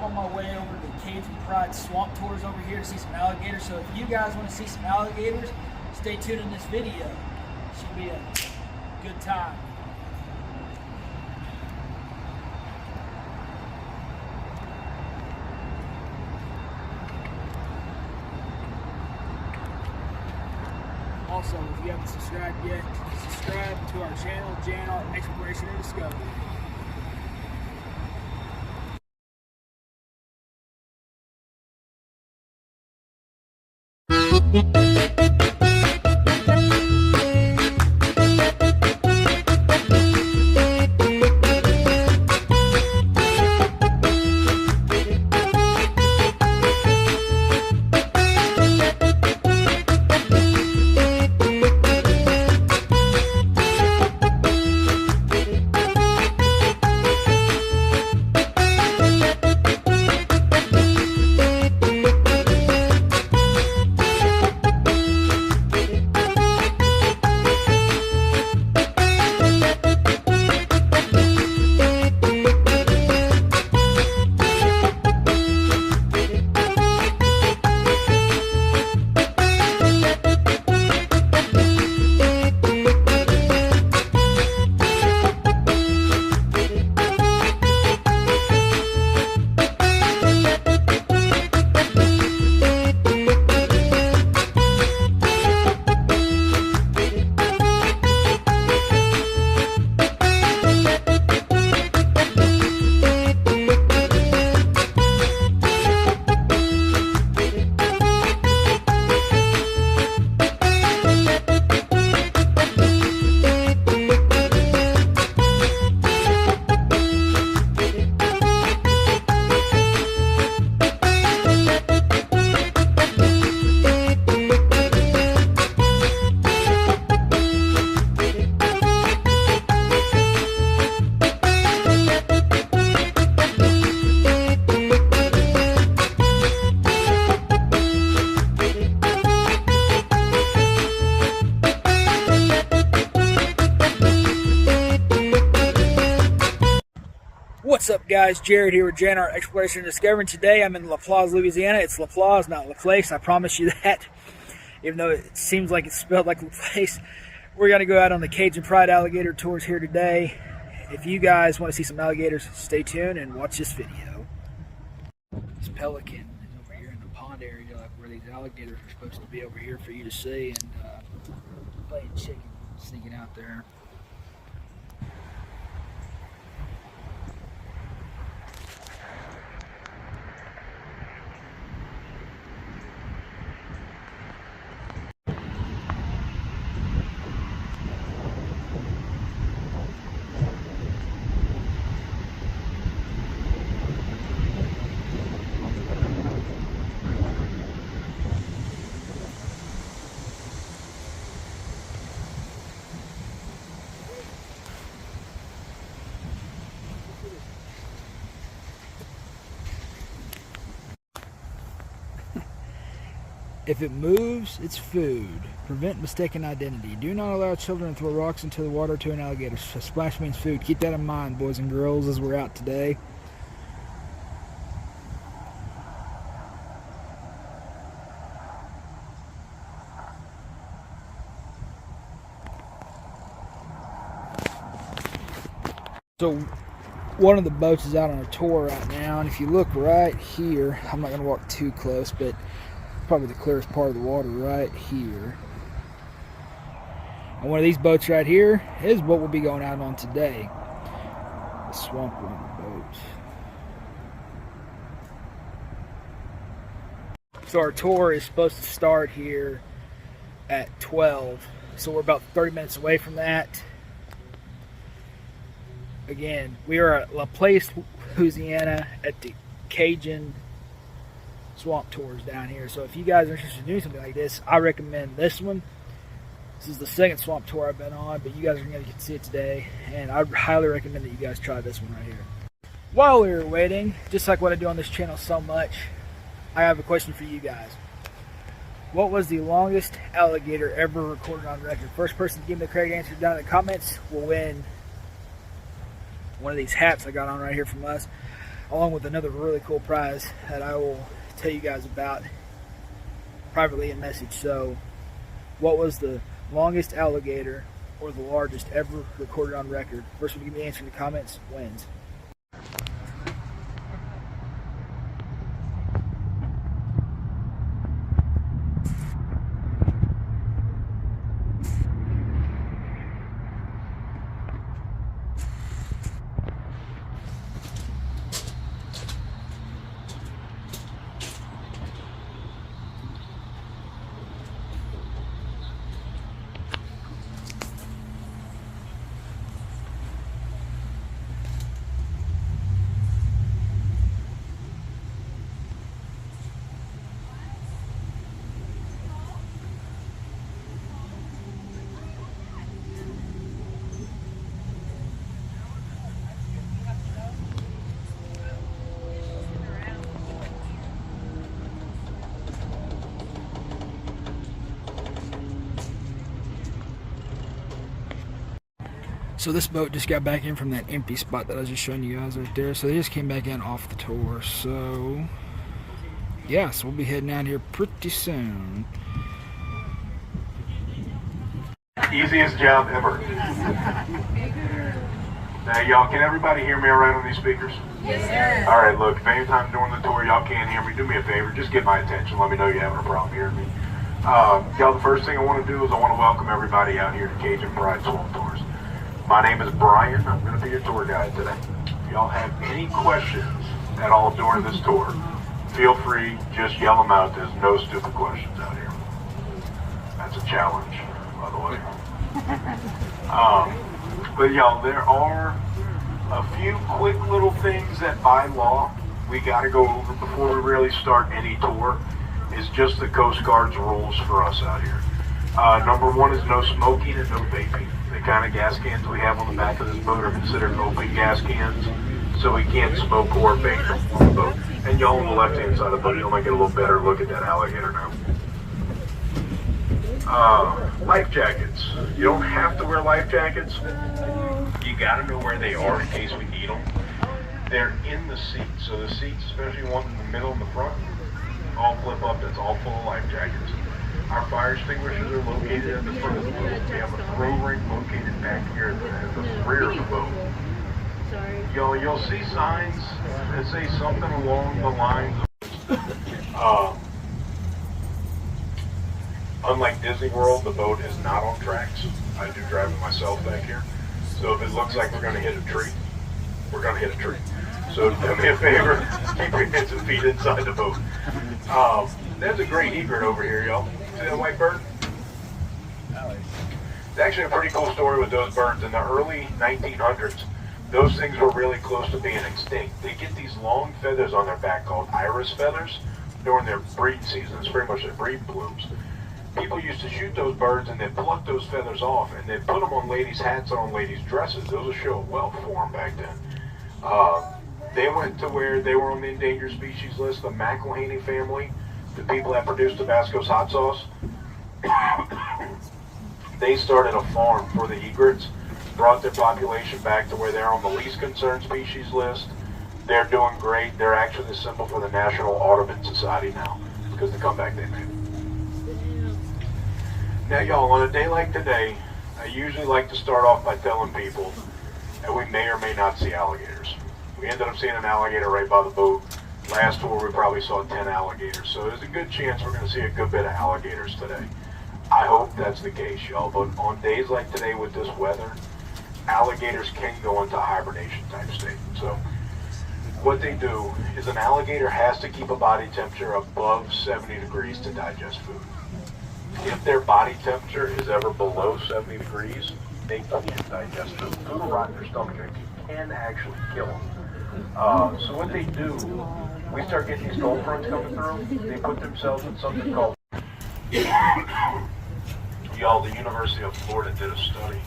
on my way over to Cajun Pride Swamp Tours over here to see some alligators. So if you guys want to see some alligators, stay tuned in this video. Should be a good time. Also, if you haven't subscribed yet, subscribe to our channel, JNR Exploration and Discovery. What's up, guys? Jared here with JNR Exploration and Discovery. Today I'm in La Place, Louisiana. It's La Place, not La Place. I promise you that. Even though it seems like it's spelled like La Place. We're going to go out on the Cajun Pride alligator tours here today. If you guys want to see some alligators, stay tuned and watch this video. This pelican is over here in the pond area, like where these alligators are supposed to be over here for you to see. And playing chicken, sneaking out there. If it moves, it's food. Prevent mistaken identity. Do not allow children to throw rocks into the water to an alligator. A splash means food. Keep that in mind, boys and girls, as we're out today. So one of the boats is out on a tour right now, and if you look right here, I'm not going to walk too close, but probably the clearest part of the water right here. And one of these boats right here is what we'll be going out on today. The Swamp Run boat. So our tour is supposed to start here at 12. So we're about 30 minutes away from that. Again, we are at La Place, Louisiana at the Cajun Swamp Tours down here. So if you guys are interested in doing something like this, I recommend this one. This is the second swamp tour I've been on, but you guys are going to get to see it today, and I highly recommend that you guys try this one right here. While we were waiting, just like what I do on this channel so much, I have a question for you guys. What was the longest alligator ever recorded on record? First person to give me the correct answer down in the comments will win one of these hats I got on right here from us. along with another really cool prize that I will tell you guys about privately in message. So, what was the longest alligator or the largest ever recorded on record? First one to give me the answer in the comments wins. So this boat just got back in from that empty spot that I was just showing you guys right there. So they just came back in off the tour. So yeah, so we'll be heading out here pretty soon. Easiest job ever. Now y'all, can everybody hear me all right on these speakers? Yes, sir. All right, look, if anytime during the tour y'all can't hear me, do me a favor, just get my attention. Let me know you're having a problem hearing me. Y'all, the first thing I want to do is I want to welcome everybody out here to Cajun Pride Swamp Tours. My name is Brian. I'm going to be your tour guide today. If y'all have any questions at all during this tour, feel free, just yell them out. There's no stupid questions out here. That's a challenge, by the way. But y'all, there are a few quick little things that by law we got to go over before we really start any tour. Is just the Coast Guard's rules for us out here. Number one is no smoking and no vaping. The kind of gas cans we have on the back of this boat are considered open gas cans, so we can't smoke or vape on the boat. And y'all on the left-hand side of the boat, you might get a little better look at that alligator now. Life jackets. You don't have to wear life jackets. You got to know where they are in case we need them. They're in the seats, so the seats, especially one in the middle and the front, all flip up. That's all full of life jackets. Our fire extinguishers are located at the front of the boat. We have a throw ring located back here at the rear of the boat. You'll see signs that say something along the lines of, unlike Disney World, the boat is not on tracks. I do drive it myself back here. So if it looks like we're going to hit a tree, we're going to hit a tree. So do me a favor, keep your hands and feet inside the boat. There's a great egret over here, y'all. See that white bird? It's actually a pretty cool story with those birds. In the early 1900s, those things were really close to being extinct. They get these long feathers on their back called iris feathers during their breeding season. It's pretty much their breeding blooms. People used to shoot those birds and they'd pluck those feathers off and they'd put them on ladies' hats and on ladies' dresses. Those would show wealth for them back then. They went to where they were on the endangered species list. The McElhaney family, the people that produced Tabasco's hot sauce, they started a farm for the egrets, brought their population back to where they're on the least concerned species list. They're doing great. They're actually the symbol for the National Audubon Society now because of the comeback they made. Now, y'all, on a day like today, I usually like to start off by telling people that we may or may not see alligators. We ended up seeing an alligator right by the boat. Last tour, we probably saw 10 alligators. So there's a good chance we're going to see a good bit of alligators today. I hope that's the case, y'all. But on days like today with this weather, alligators can go into hibernation type state. So what they do is an alligator has to keep a body temperature above 70 degrees to digest food. If their body temperature is ever below 70 degrees, they can't digest food. Food will rot in their stomach and it can actually kill them. So what they do, we start getting these cold fronts coming through, they put themselves in something called, y'all, the University of Florida did a study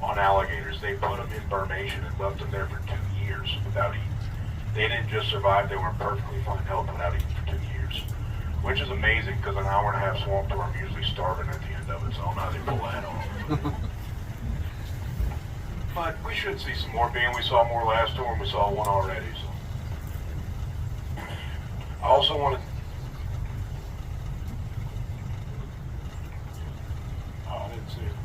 on alligators. They put them in Burmation and left them there for 2 years without eating. They didn't just survive, they were in perfectly fine health without eating for 2 years. Which is amazing because an hour and a half swamp tour, I'm usually starving at the end of it, so I don't know how they pull that off. But we should see some more, being we saw more last tour and we saw one already. So I also want to. Oh, I didn't see it.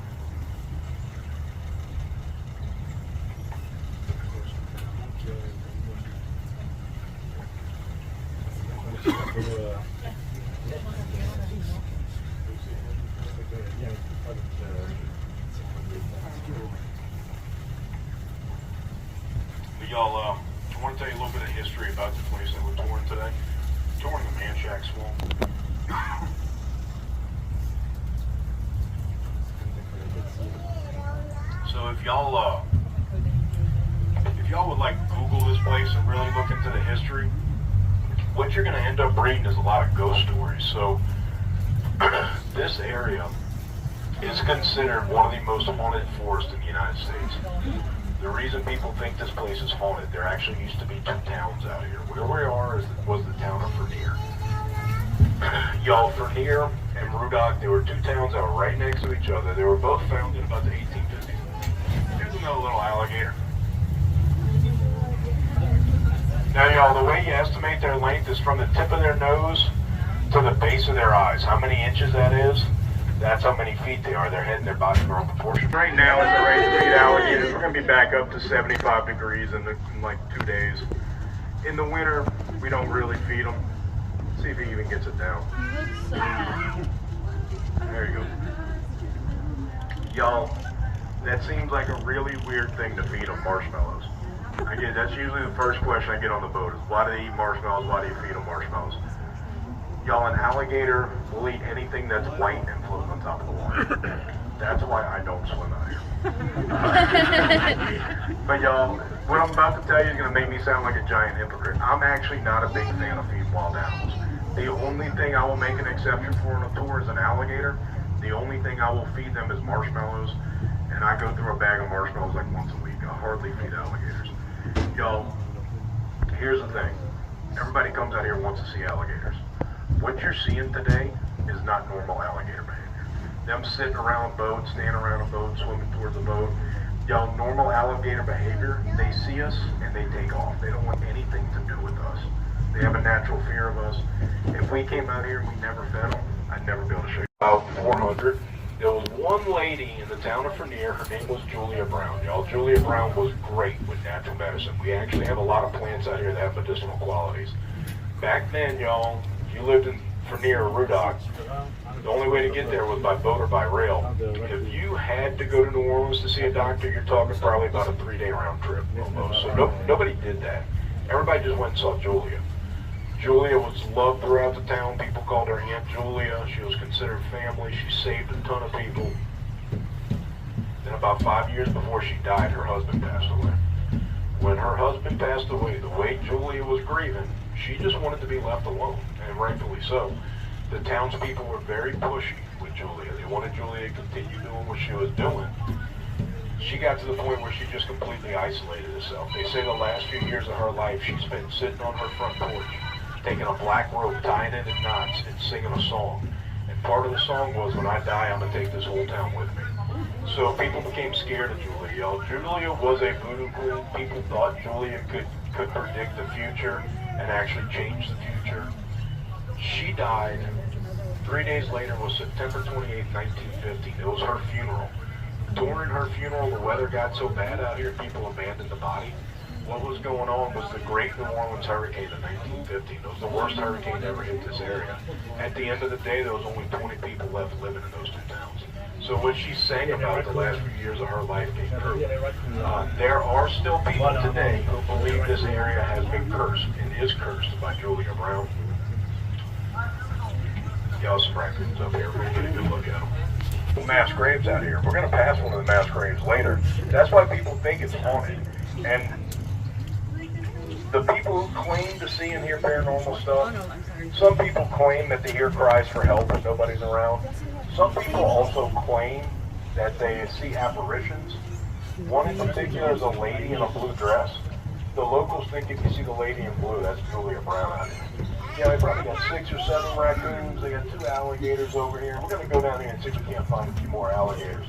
But y'all, I want to tell you a little bit of history about the place that we're touring today. We're touring the Manchac Swamp. So if y'all would like Google this place and really look into the history, what you're going to end up reading is a lot of ghost stories. So this area is considered one of the most haunted forests in the United States. The reason people think this place is haunted, there actually used to be two towns out here. Where we are was the town of Vernier. Y'all, Vernier and Rudock, they were two towns that were right next to each other. They were both founded in about the 1850s. Here's another little alligator. Now, y'all, the way you estimate their length is from the tip of their nose to the base of their eyes. How many inches that is? That's how many feet they are. Their head and their body are in proportion. Right now, as the ready to feed alligators, we're going to be back up to 75 degrees in like 2 days. In the winter, we don't really feed them. See if he even gets it down. There you go. Y'all, that seems like a really weird thing to feed them marshmallows. That's usually the first question I get on the boat is, why do they eat marshmallows? Why do you feed them marshmallows? Y'all, an alligator will eat anything that's white and floats on top of the water. That's why I don't swim out here. But y'all, what I'm about to tell you is going to make me sound like a giant hypocrite. I'm actually not a big fan of feeding wild animals. The only thing I will make an exception for on a tour is an alligator. The only thing I will feed them is marshmallows. And I go through a bag of marshmallows like once a week. I hardly feed alligators. Y'all, here's the thing. Everybody comes out here and wants to see alligators. What you're seeing today is not normal alligator behavior. Them sitting around a boat, standing around a boat, swimming towards a boat. Y'all, normal alligator behavior, they see us and they take off. They don't want anything to do with us. They have a natural fear of us. If we came out here and we never fed them, I'd never be able to show you. About 400. There was one lady in the town of Vernier, her name was Julia Brown. Y'all, Julia Brown was great with natural medicine. We actually have a lot of plants out here that have medicinal qualities. Back then, y'all, if you lived in Vernier or Rudock, the only way to get there was by boat or by rail. If you had to go to New Orleans to see a doctor, you're talking probably about a 3-day round trip almost. So nobody did that. Everybody just went and saw Julia. Julia was loved throughout the town. People called her Aunt Julia. She was considered family. She saved a ton of people. Then about 5 years before she died, her husband passed away. When her husband passed away, the way Julia was grieving, she just wanted to be left alone, and rightfully so. The townspeople were very pushy with Julia. They wanted Julia to continue doing what she was doing. She got to the point where she just completely isolated herself. They say the last few years of her life, she spent sitting on her front porch, taking a black rope, tying it in knots, and singing a song. And part of the song was, when I die, I'm going to take this whole town with me. So people became scared of Julia. Y'all, Julia was a voodoo queen. People thought Julia could predict the future and actually change the future. She died. 3 days later was September 28, 1950. It was her funeral. During her funeral, the weather got so bad out here, people abandoned the body. What was going on was the Great New Orleans Hurricane in 1950. It was the worst hurricane to ever hit this area. At the end of the day, there was only 20 people left living in those two towns. So what she sang about the last few years of her life came true. There are still people today who believe this area has been cursed and is cursed by Julia Brown. Y'all, some raccoons up here. We're going to get a good look at them. Mass graves out here. We're going to pass one of the mass graves later. That's why people think it's haunted. And the people who claim to see and hear paranormal stuff, some people claim that they hear cries for help when nobody's around. Some people also claim that they see apparitions. One in particular is a lady in a blue dress. The locals think if you see the lady in blue, that's Julia Brown out here. Yeah, they probably got 6 or 7 raccoons. They got 2 alligators over here. We're going to go down here and see if we can't find a few more alligators.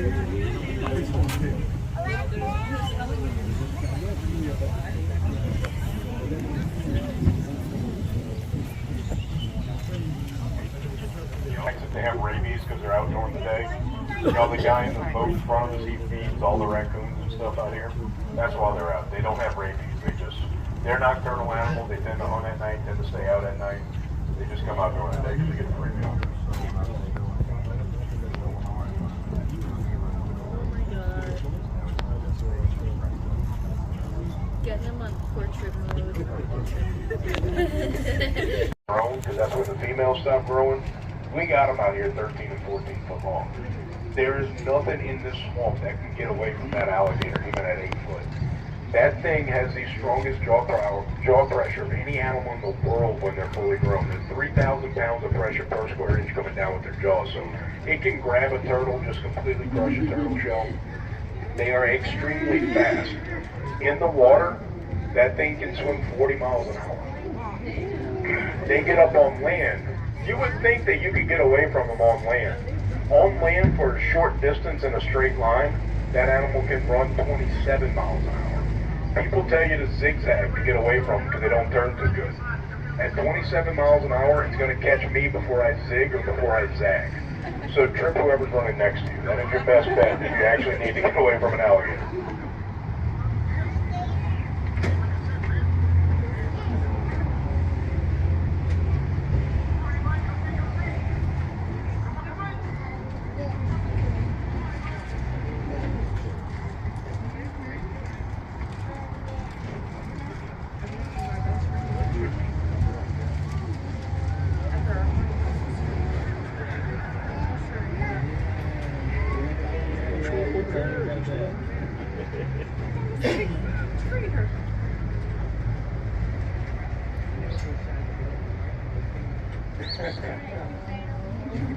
They have rabies because they're out during the day. You know, the guy in the boat in front of us, he feeds all the raccoons and stuff out here. That's why they're out. They don't have rabies. They're nocturnal animals. They tend to hunt at night, tend to stay out at night. They just come out during the day because they get the rabies. Get him on portrait mode. Grown, because that's when the females stop growing. We got them out here 13 and 14 foot long. There is nothing in this swamp that can get away from that alligator, even at 8 foot. That thing has the strongest jaw pressure of any animal in the world when they're fully grown. There's 3,000 pounds of pressure per square inch coming down with their jaw, so it can grab a turtle, just completely crush a turtle shell. They are extremely fast. In the water, that thing can swim 40 miles an hour. They get up on land. You would think that you could get away from them on land. On land, for a short distance in a straight line, that animal can run 27 miles an hour. People tell you to zigzag to get away from them because they don't turn too good. At 27 miles an hour, it's going to catch me before I zig or before I zag. So trip whoever's running next to you. That is your best bet if you actually need to get away from an alligator.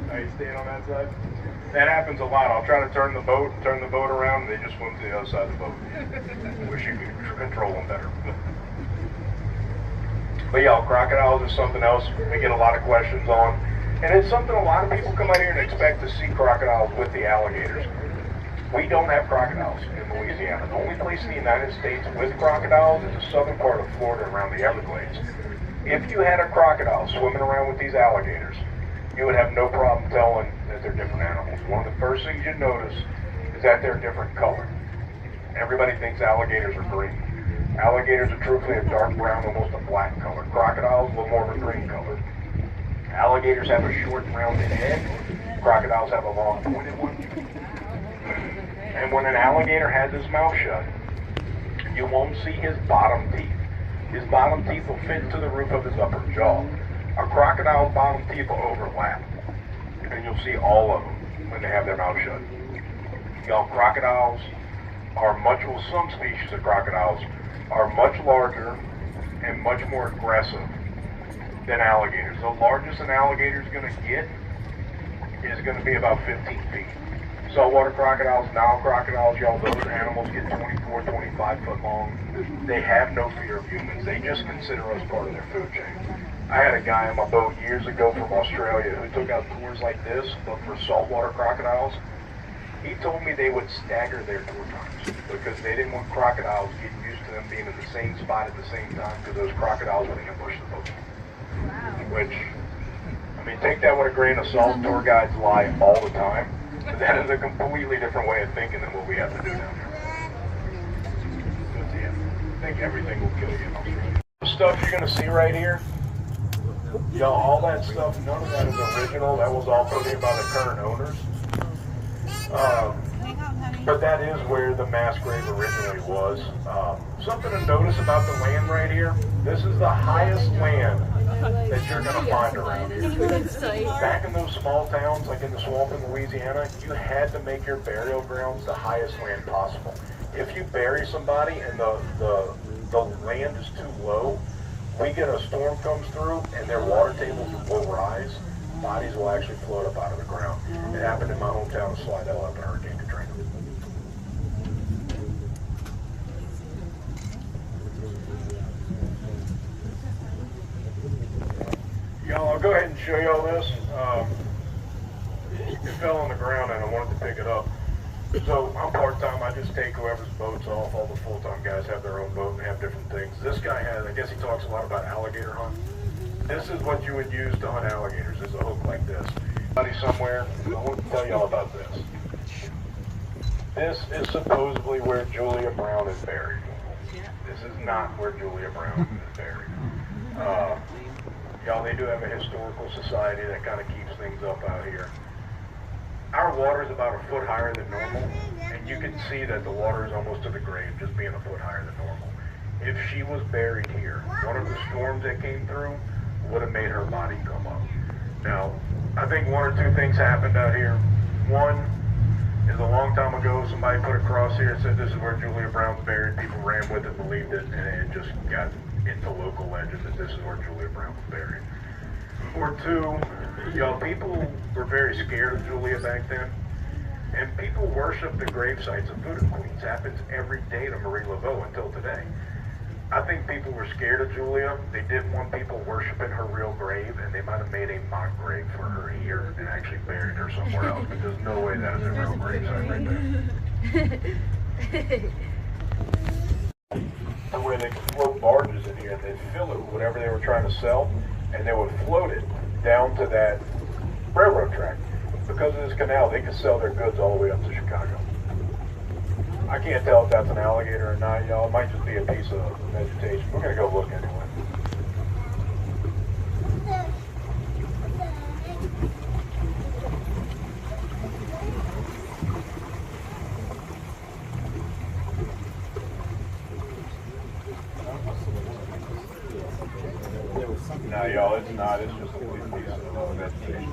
Are you staying on that side? That happens a lot. I'll try to turn the boat around, and they just swim to the other side of the boat. Wish you could control them better. But yeah, crocodiles is something else we get a lot of questions on. And it's something a lot of people come out here and expect to see crocodiles with the alligators. We don't have crocodiles in Louisiana. The only place in the United States with crocodiles is the southern part of Florida around the Everglades. If you had a crocodile swimming around with these alligators, you would have no problem telling that they're different animals. One of the first things you'd notice is that they're a different color. Everybody thinks alligators are green. Alligators are truthfully a dark brown, almost a black color. Crocodiles, a little more of a green color. Alligators have a short, rounded head. Crocodiles have a long, pointed one. And when an alligator has his mouth shut, you won't see his bottom teeth. His bottom teeth will fit to the roof of his upper jaw. A crocodile's bottom teeth will overlap, and you'll see all of them when they have their mouth shut. Y'all, crocodiles are well, some species of crocodiles are much larger and much more aggressive than alligators. The largest an alligator is going to get is going to be about 15 feet. Saltwater crocodiles, Nile crocodiles, y'all, those animals get 24, 25 foot long. They have no fear of humans. They just consider us part of their food chain. I had a guy on my boat years ago from Australia who took out tours like this, but for saltwater crocodiles. He told me they would stagger their tour times because they didn't want crocodiles getting used to them being in the same spot at the same time because those crocodiles would ambush the boat. Wow. Which, I mean, take that with a grain of salt. Tour guides lie all the time. But that is a completely different way of thinking than what we have to do down here. I think everything will kill you in Australia. The stuff you're going to see right here, y'all, all that stuff, none of that is original. That was all put in by the current owners. But that is where the mass grave originally was. Something to notice about the land right here, this is the highest land that you're going to find around here. Back in those small towns, like in the swamp in Louisiana, you had to make your burial grounds the highest land possible. If you bury somebody and the land is too low, we get a storm comes through and their water tables will rise. Bodies will actually float up out of the ground. It happened in my hometown of Slidell after Hurricane Katrina. Y'all, I'll go ahead and show you all this. It fell on the ground and I wanted to pick it up. So I'm part-time. I just take whoever's boat's off. All the full-time guys have their own boat and have different things. This guy has, I guess he talks a lot about alligator hunting. This is what you would use to hunt alligators, is a hook like this. Somewhere, I want to tell you all about this. This is supposedly where Julia Brown is buried. This is not where Julia Brown is buried. Y'all, they do have a historical society that kind of keeps things up out here. Our water is about a foot higher than normal, and you can see that the water is almost to the grave, just being a foot higher than normal. If she was buried here, one of the storms that came through would have made her body come up. Now, I think one or two things happened out here. One is a long time ago, somebody put a cross here and said this is where Julia Brown's buried. People ran with it, believed it, and it just got into local legend that this is where Julia Brown was buried. Or two, y'all, people were very scared of Julia back then, and people worship the grave sites of voodoo queens. Happens every day to Marie Laveau until today. I think people were scared of Julia. They didn't want people worshiping her real grave, and they might have made a mock grave for her here and actually buried her somewhere else, but there's no way that is a real grave site right there. To where they could float barges in here, and they'd fill it with whatever they were trying to sell, and they would float it down to that railroad track. Because of this canal, they could sell their goods all the way up to Chicago. I can't tell if that's an alligator or not, y'all. It might just be a piece of vegetation. We're going to go look anyway. No, y'all, it's not. It's just a piece of vegetation.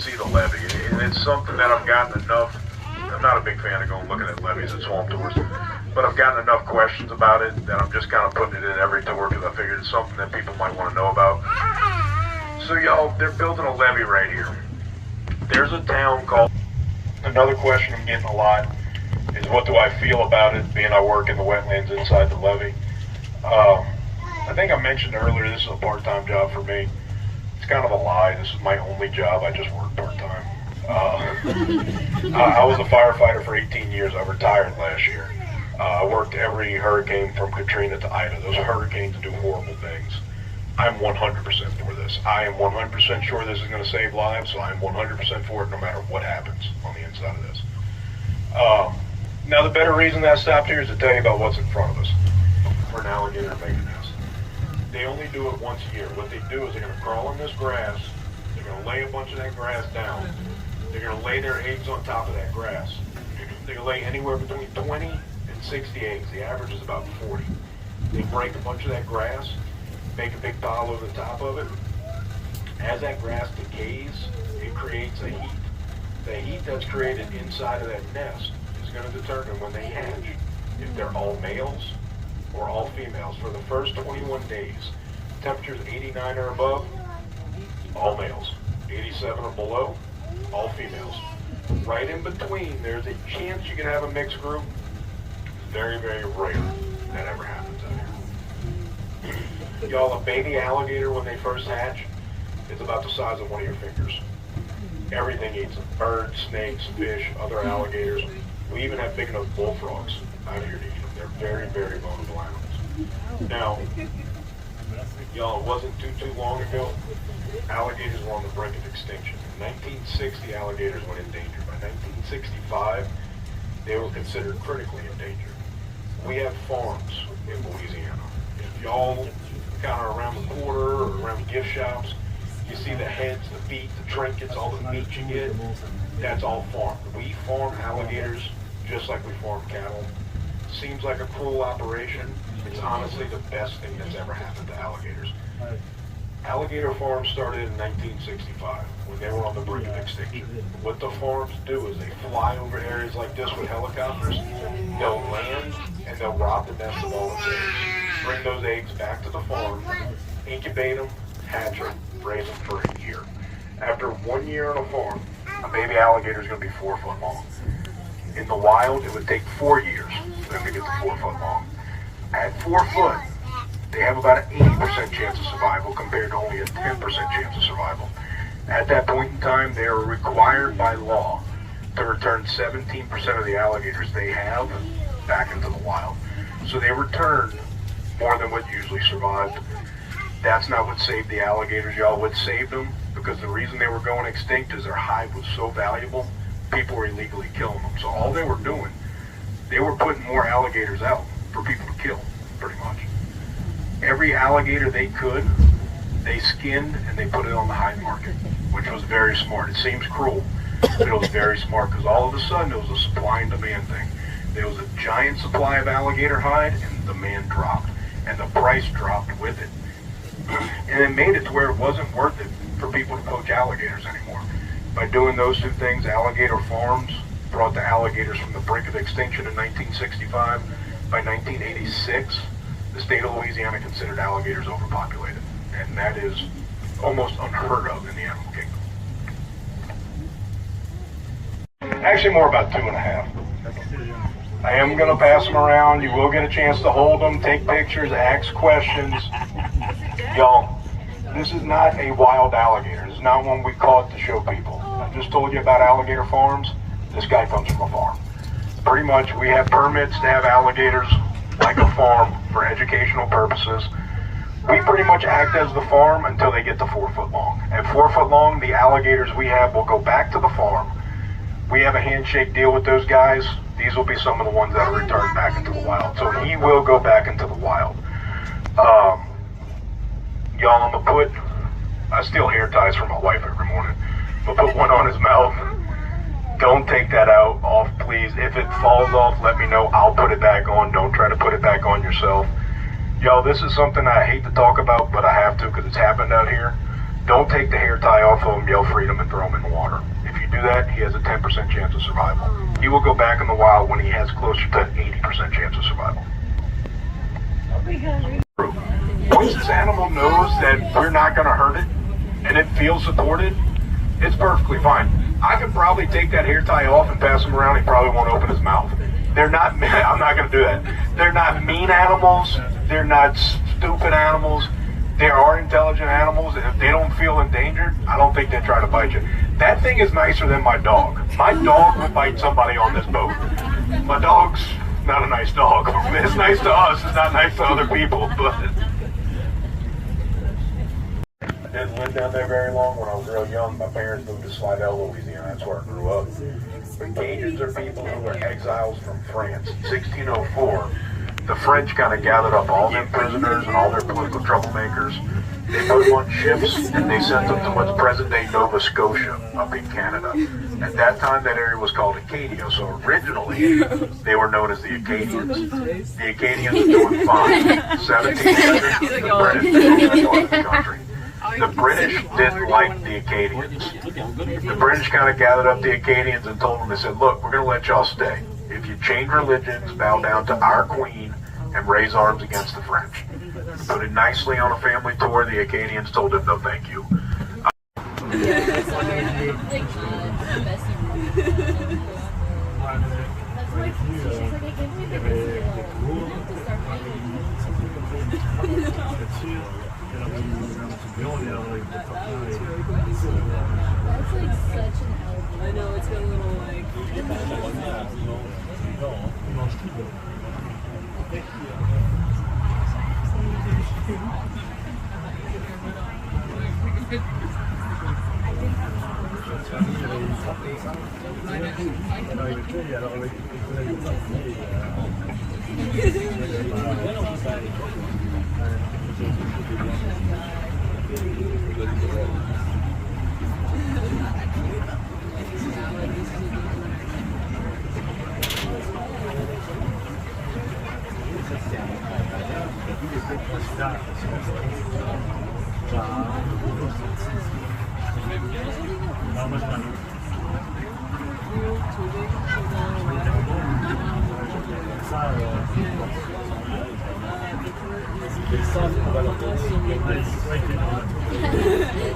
See the levee, and it's something that I've gotten enough. I'm not a big fan of going looking at levees at swamp tours, but I've gotten enough questions about it that I'm just kind of putting it in every tour because I figured it's something that people might want to know about. So y'all, they're building a levee right here. There's a town called, another question I'm getting a lot is what do I feel about it, being I work in the wetlands inside the levee. I think I mentioned earlier, this is a part-time job for me. It's kind of a lie. This is my only job. I just work part-time. I was a firefighter for 18 years. I retired last year. I worked every hurricane from Katrina to Ida. Those hurricanes do horrible things. I'm 100% for this. I am 100% sure this is going to save lives, so I'm 100% for it no matter what happens on the inside of this. Now, the better reason that I stopped here is to tell you about what's in front of us. For an alligator to make a nest. They only do it once a year. What they do is they're going to crawl in this grass, they're going to lay a bunch of that grass down, they're going to lay their eggs on top of that grass. They're going to lay anywhere between 20 and 60 eggs. The average is about 40. They break a bunch of that grass, make a big pile over the top of it. As that grass decays, it creates a heat. The heat that's created inside of that nest is going to determine when they hatch if they're all males or all females. For the first 21 days, temperatures 89 or above, all males. 87 or below, all females. Right in between, there's a chance you can have a mixed group. It's very, very rare that ever happens out here. Y'all, a baby alligator when they first hatch is about the size of one of your fingers. Everything eats them. Birds, snakes, fish, other alligators. We even have big enough bullfrogs out here to eat them. They're very, very vulnerable animals. Now, y'all, it wasn't too long ago, alligators were on the brink of extinction. In 1960, alligators went endangered. By 1965, they were considered critically endangered. We have farms in Louisiana. If y'all kind of around the corner or around the gift shops, you see the heads, the feet, the trinkets, all the meat you get, that's all farmed. We farm alligators just like we farm cattle. Seems like a cruel operation. It's honestly the best thing that's ever happened to alligators. Alligator farms started in 1965 when they were on the brink of extinction. What the farms do is they fly over areas like this with helicopters. They'll land and they'll rob the nest of all its eggs. Bring those eggs back to the farm, incubate them, hatch them, raise them for a year. After 1 year on a farm, a baby alligator is going to be 4 foot long. In the wild, it would take 4 years for them to get to 4 foot long. At 4 foot, they have about an 80% chance of survival compared to only a 10% chance of survival. At that point in time, they are required by law to return 17% of the alligators they have back into the wild. So they returned more than what usually survived. That's not what saved the alligators, y'all. What saved them, because the reason they were going extinct is their hide was so valuable, people were illegally killing them. So all they were doing, they were putting more alligators out for people to kill, pretty much. Every alligator they could, they skinned and they put it on the hide market, which was very smart. It seems cruel, but it was very smart, because all of a sudden it was a supply and demand thing. There was a giant supply of alligator hide and demand dropped, and the price dropped with it. And it made it to where it wasn't worth it for people to poach alligators anymore. By doing those two things, alligator farms brought the alligators from the brink of extinction in 1965. By 1986, the state of Louisiana considered alligators overpopulated, and that is almost unheard of in the animal kingdom. Actually, more about 2.5. I am going to pass them around. You will get a chance to hold them, take pictures, ask questions. Y'all, this is not a wild alligator. This is not one we caught to show people. I just told you about alligator farms. This guy comes from a farm. Pretty much, we have permits to have alligators like a farm for educational purposes. We pretty much act as the farm until they get to 4 foot long. At 4 foot long, the alligators we have will go back to the farm. We have a handshake deal with those guys. These will be some of the ones that are returned back into the wild. So he will go back into the wild. Y'all, I'm gonna I steal hair ties from my wife every morning. I'm gonna put one on his mouth. Don't take that off, please. If it falls off, let me know. I'll put it back on. Don't try to put it back on yourself. Y'all, this is something I hate to talk about, but I have to because it's happened out here. Don't take the hair tie off of him, yell freedom, and throw him in the water. If you do that, he has a 10% chance of survival. He will go back in the wild when he has closer to an 80% chance of survival. Once this animal knows that we're not going to hurt it, and it feels supported, it's perfectly fine. I could probably take that hair tie off and pass him around. He probably won't open his mouth. They're not, I'm not going to do that. They're not mean animals. They're not stupid animals. They are intelligent animals, and if they don't feel endangered, I don't think they try to bite you. That thing is nicer than my dog. My dog would bite somebody on this boat. My dog's not a nice dog. It's nice to us. It's not nice to other people, but... I didn't live down there very long. When I was real young, my parents moved to Slidell, Louisiana. That's where I grew up. The Cajuns are people who were exiles from France. In 1604, the French kind of gathered up all them prisoners and all their political troublemakers. They put them on ships and they sent them to what's present-day Nova Scotia up in Canada. At that time, that area was called Acadia. So originally, they were known as the Acadians. The Acadians were doing fine. 1700, the British were the country. The British didn't like the Acadians. The British kind of gathered up the Acadians and told them, they said, look, we're going to let y'all stay. If you change religions, bow down to our queen, and raise arms against the French. To put it nicely on a family tour, the Acadians told them no thank you. That's like such an elbow. I know, it's got a little like...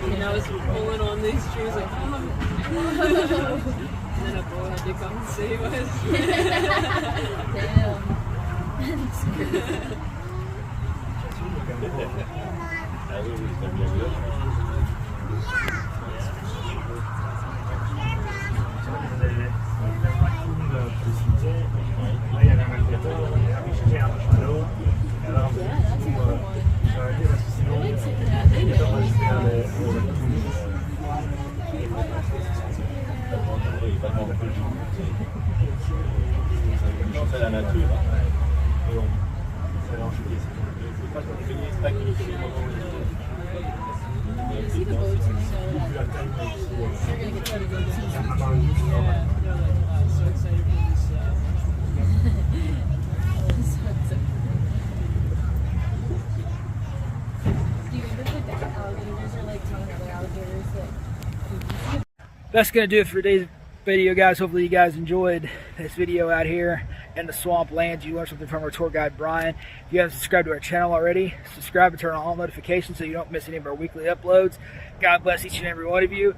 And I was pulling on these trees like, and then a boy had to come and save us. Damn. That's good. C'est la nature. See the boats and so you're gonna get to go to season 2. Yeah, they're like, so excited for this. Do you ever think that alligators are like telling other alligators that That's going to do it for today's video, guys. Hopefully you guys enjoyed this video out here in the swamp lands. You learned something from our tour guide, Brian. If you haven't subscribed to our channel already, subscribe and turn on all notifications so you don't miss any of our weekly uploads. God bless each and every one of you.